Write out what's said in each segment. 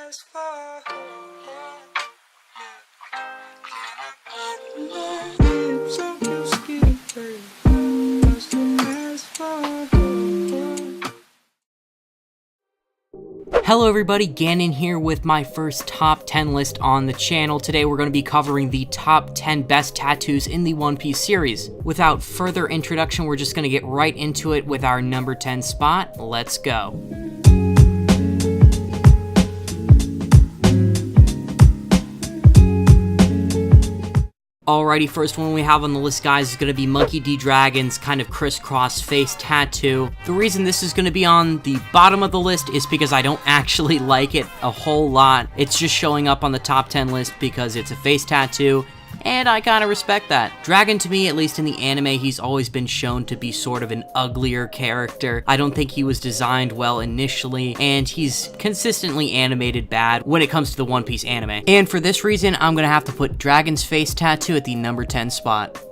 ask for. Hello everybody, Gannon here with my first top 10 list on the channel. Today we're going to be covering the top 10 best tattoos in the One Piece series. Without further introduction, we're just going to get right into it with our number 10 spot. Let's go. Alrighty, first one we have on the list, guys, is going to be Monkey D. Dragon's kind of crisscross face tattoo. The reason this is going to be on the bottom of the list is because I don't actually like it a whole lot. It's just showing up on the top 10 list because it's a face tattoo, and I kind of respect that. Dragon, to me, at least in the anime, he's always been shown to be sort of an uglier character. I don't think he was designed well initially, and he's consistently animated bad when it comes to the One Piece anime. And for this reason, I'm gonna have to put Dragon's face tattoo at the number 10 spot.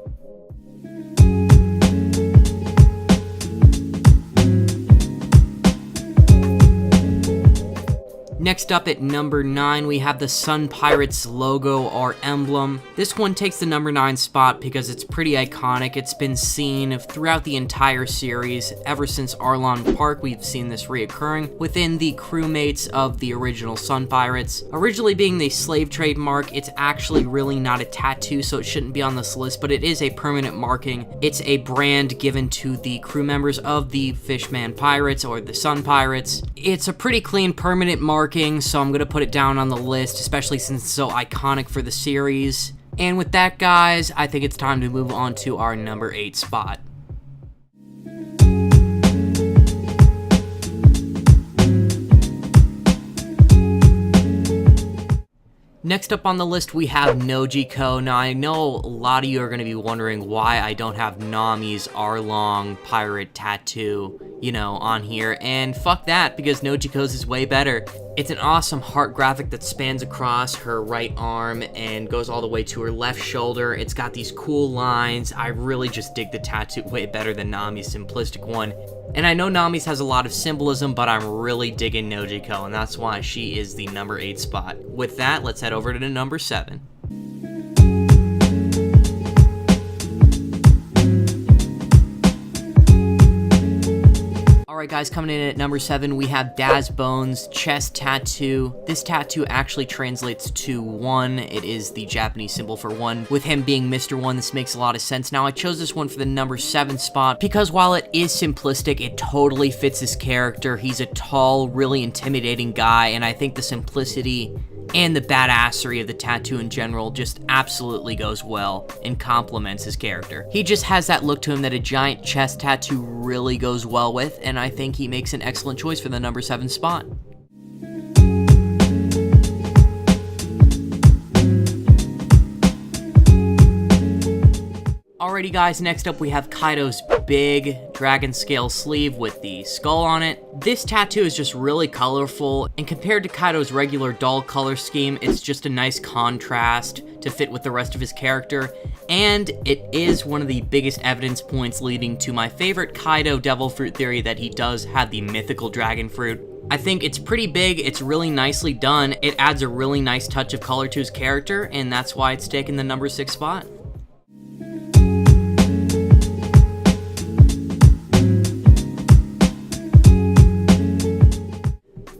Next up at number 9, we have the Sun Pirates logo or emblem. This one takes the number 9 spot because it's pretty iconic. It's been seen throughout the entire series. Ever since Arlong Park, we've seen this reoccurring within the crewmates of the original Sun Pirates. Originally being the slave trade mark, it's actually really not a tattoo, so it shouldn't be on this list, but it is a permanent marking. It's a brand given to the crew members of the Fishman Pirates or the Sun Pirates. It's a pretty clean permanent marking, so I'm gonna put it down on the list, especially since it's so iconic for the series. And with that, guys, I think it's time to move on to our number 8 spot. Next up on the list, we have NOJIKO. Now, I know a lot of you are going to be wondering why I don't have Nami's Arlong pirate tattoo, on here. And fuck that, because NOJIKO's is way better. It's an awesome heart graphic that spans across her right arm and goes all the way to her left shoulder. It's got these cool lines. I really just dig the tattoo way better than Nami's simplistic one. And I know Nami's has a lot of symbolism, but I'm really digging NOJIKO, and that's why she is the number 8 spot. With that, let's head over to number 7. Alright guys, coming in at number 7, we have Daz Bone's chest tattoo. This tattoo actually translates to 1. It is the Japanese symbol for 1. With him being Mr. 1, this makes a lot of sense. Now, I chose this one for the number 7 spot because while it is simplistic, it totally fits his character. He's a tall, really intimidating guy, and I think the simplicity and the badassery of the tattoo in general just absolutely goes well and complements his character. He just has that look to him that a giant chest tattoo really goes well with, and I think he makes an excellent choice for the number 7 spot. Alrighty guys, next up we have Kaido's big dragon scale sleeve with the skull on it. This tattoo is just really colorful, and compared to Kaido's regular dull color scheme, it's just a nice contrast to fit with the rest of his character, and it is one of the biggest evidence points leading to my favorite Kaido devil fruit theory that he does have the mythical dragon fruit. I think it's pretty big, it's really nicely done, it adds a really nice touch of color to his character, and that's why it's taken the number 6 spot.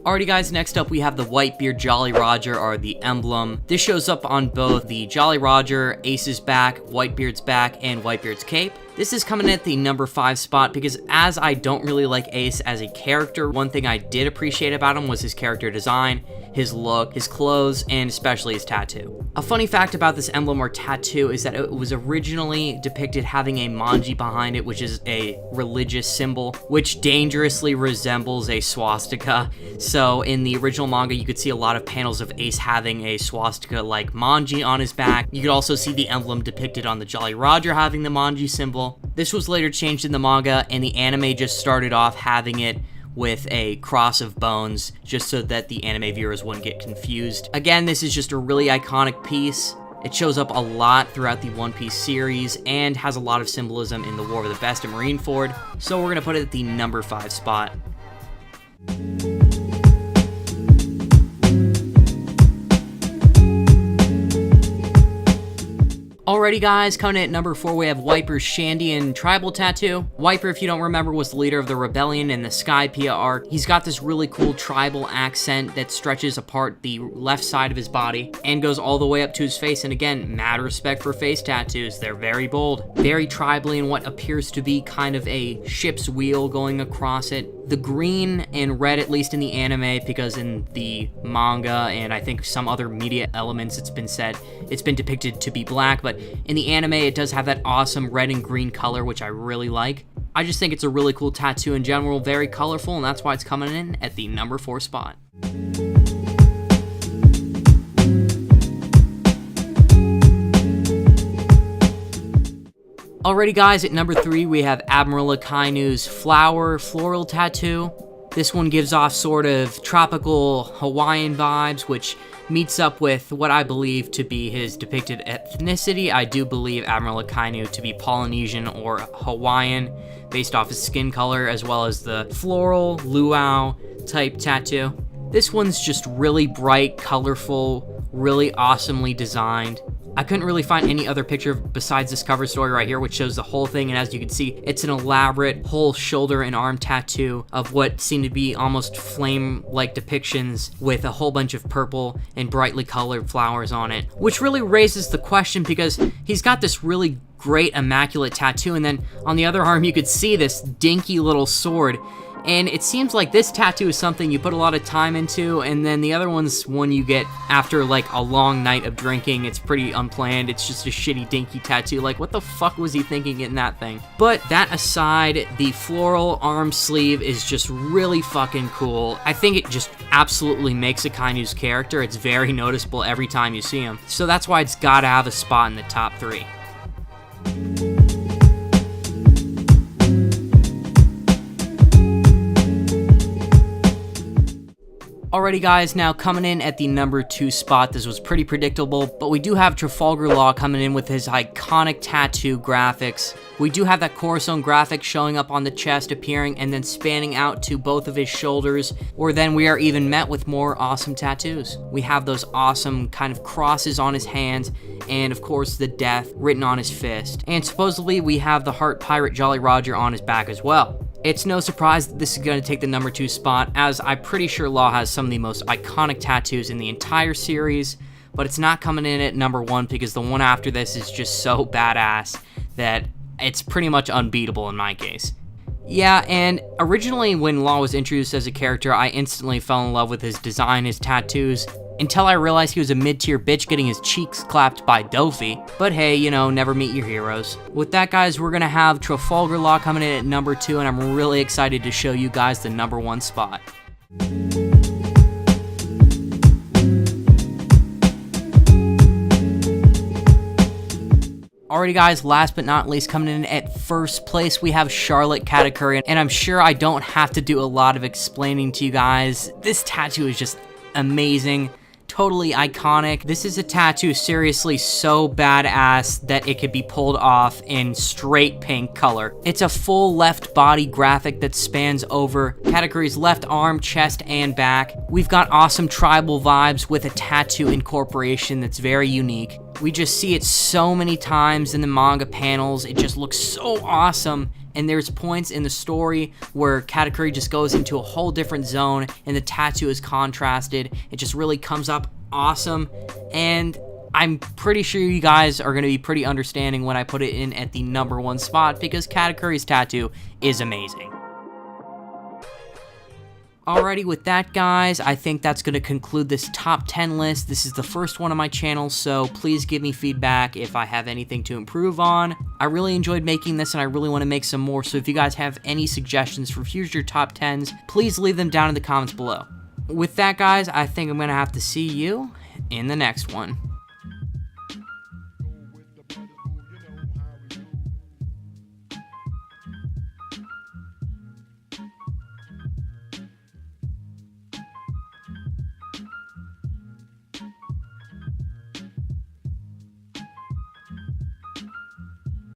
Alrighty guys, next up we have the Whitebeard Jolly Roger, or the emblem. This shows up on both the Jolly Roger, Ace's back, Whitebeard's back, and Whitebeard's cape. This is coming at the number 5 spot because as I don't really like Ace as a character, one thing I did appreciate about him was his character design, his look, his clothes, and especially his tattoo. A funny fact about this emblem or tattoo is that it was originally depicted having a manji behind it, which is a religious symbol, which dangerously resembles a swastika. So in the original manga, you could see a lot of panels of Ace having a swastika-like manji on his back. You could also see the emblem depicted on the Jolly Roger having the manji symbol. This was later changed in the manga, and the anime just started off having it with a cross of bones, just so that the anime viewers wouldn't get confused. Again, this is just a really iconic piece. It shows up a lot throughout the One Piece series, and has a lot of symbolism in the War of the Best at Marineford, so we're gonna put it at the number 5 spot. Alrighty guys, coming in at number 4 we have Whitebeard's Shandian tribal tattoo. Whitebeard, if you don't remember, was the leader of the rebellion in the Skypiea arc. He's got this really cool tribal accent that stretches apart the left side of his body and goes all the way up to his face. And again, mad respect for face tattoos. They're very bold, very tribally in what appears to be kind of a ship's wheel going across it. The green and red, at least in the anime, because in the manga and I think some other media elements it's been said, it's been depicted to be black, but in the anime it does have that awesome red and green color, which I really like. I just think it's a really cool tattoo in general, very colorful, and that's why it's coming in at the number 4 spot. Alrighty guys, at number 3 we have Admiral Akainu's floral tattoo. This one gives off sort of tropical Hawaiian vibes, which meets up with what I believe to be his depicted ethnicity. I do believe Admiral Akainu to be Polynesian or Hawaiian, based off his skin color, as well as the floral luau type tattoo. This one's just really bright, colorful, really awesomely designed. I couldn't really find any other picture besides this cover story right here, which shows the whole thing, and as you can see, it's an elaborate whole shoulder and arm tattoo of what seem to be almost flame-like depictions with a whole bunch of purple and brightly colored flowers on it, which really raises the question because he's got this really great immaculate tattoo, and then on the other arm you could see this dinky little sword. And it seems like this tattoo is something you put a lot of time into, and then the other one's one you get after like a long night of drinking. It's pretty unplanned. It's just a shitty dinky tattoo. Like, what the fuck was he thinking in that thing? But that aside, the floral arm sleeve is just really fucking cool. I think it just absolutely makes Akainu's character. It's very noticeable every time you see him. So that's why it's gotta have a spot in the top 3. Alrighty guys, now coming in at the number 2 spot, this was pretty predictable, but we do have Trafalgar Law coming in with his iconic tattoo graphics. We do have that Coruscant graphic showing up on the chest, appearing, and then spanning out to both of his shoulders, or then we are even met with more awesome tattoos. We have those awesome kind of crosses on his hands, and of course the death written on his fist. And supposedly we have the Heart Pirate Jolly Roger on his back as well. It's no surprise that this is going to take the number 2 spot, as I'm pretty sure Law has some of the most iconic tattoos in the entire series, but it's not coming in at number 1 because the one after this is just so badass that it's pretty much unbeatable in my case. Yeah, and originally when Law was introduced as a character, I instantly fell in love with his design, his tattoos, until I realized he was a mid-tier bitch getting his cheeks clapped by Dofi. But hey, you know, never meet your heroes. With that, guys, we're gonna have Trafalgar Law coming in at number 2, and I'm really excited to show you guys the number 1 spot. Alrighty guys, last but not least, coming in at first place, we have Charlotte KATAKURI, and I'm sure I don't have to do a lot of explaining to you guys. This tattoo is just amazing, totally iconic. This is a tattoo seriously so badass that it could be pulled off in straight pink color. It's a full left body graphic that spans over KATAKURI's left arm, chest, and back. We've got awesome tribal vibes with a tattoo incorporation that's very unique. We just see it so many times in the manga panels. It just looks so awesome. And there's points in the story where KATAKURI just goes into a whole different zone and the tattoo is contrasted. It just really comes up awesome. And I'm pretty sure you guys are going to be pretty understanding when I put it in at the number 1 spot because KATAKURI's tattoo is amazing. Alrighty, with that, guys, I think that's going to conclude this top 10 list. This is the first one on my channel, so please give me feedback if I have anything to improve on. I really enjoyed making this, and I really want to make some more, so if you guys have any suggestions for future top 10s, please leave them down in the comments below. With that, guys, I think I'm going to have to see you in the next one.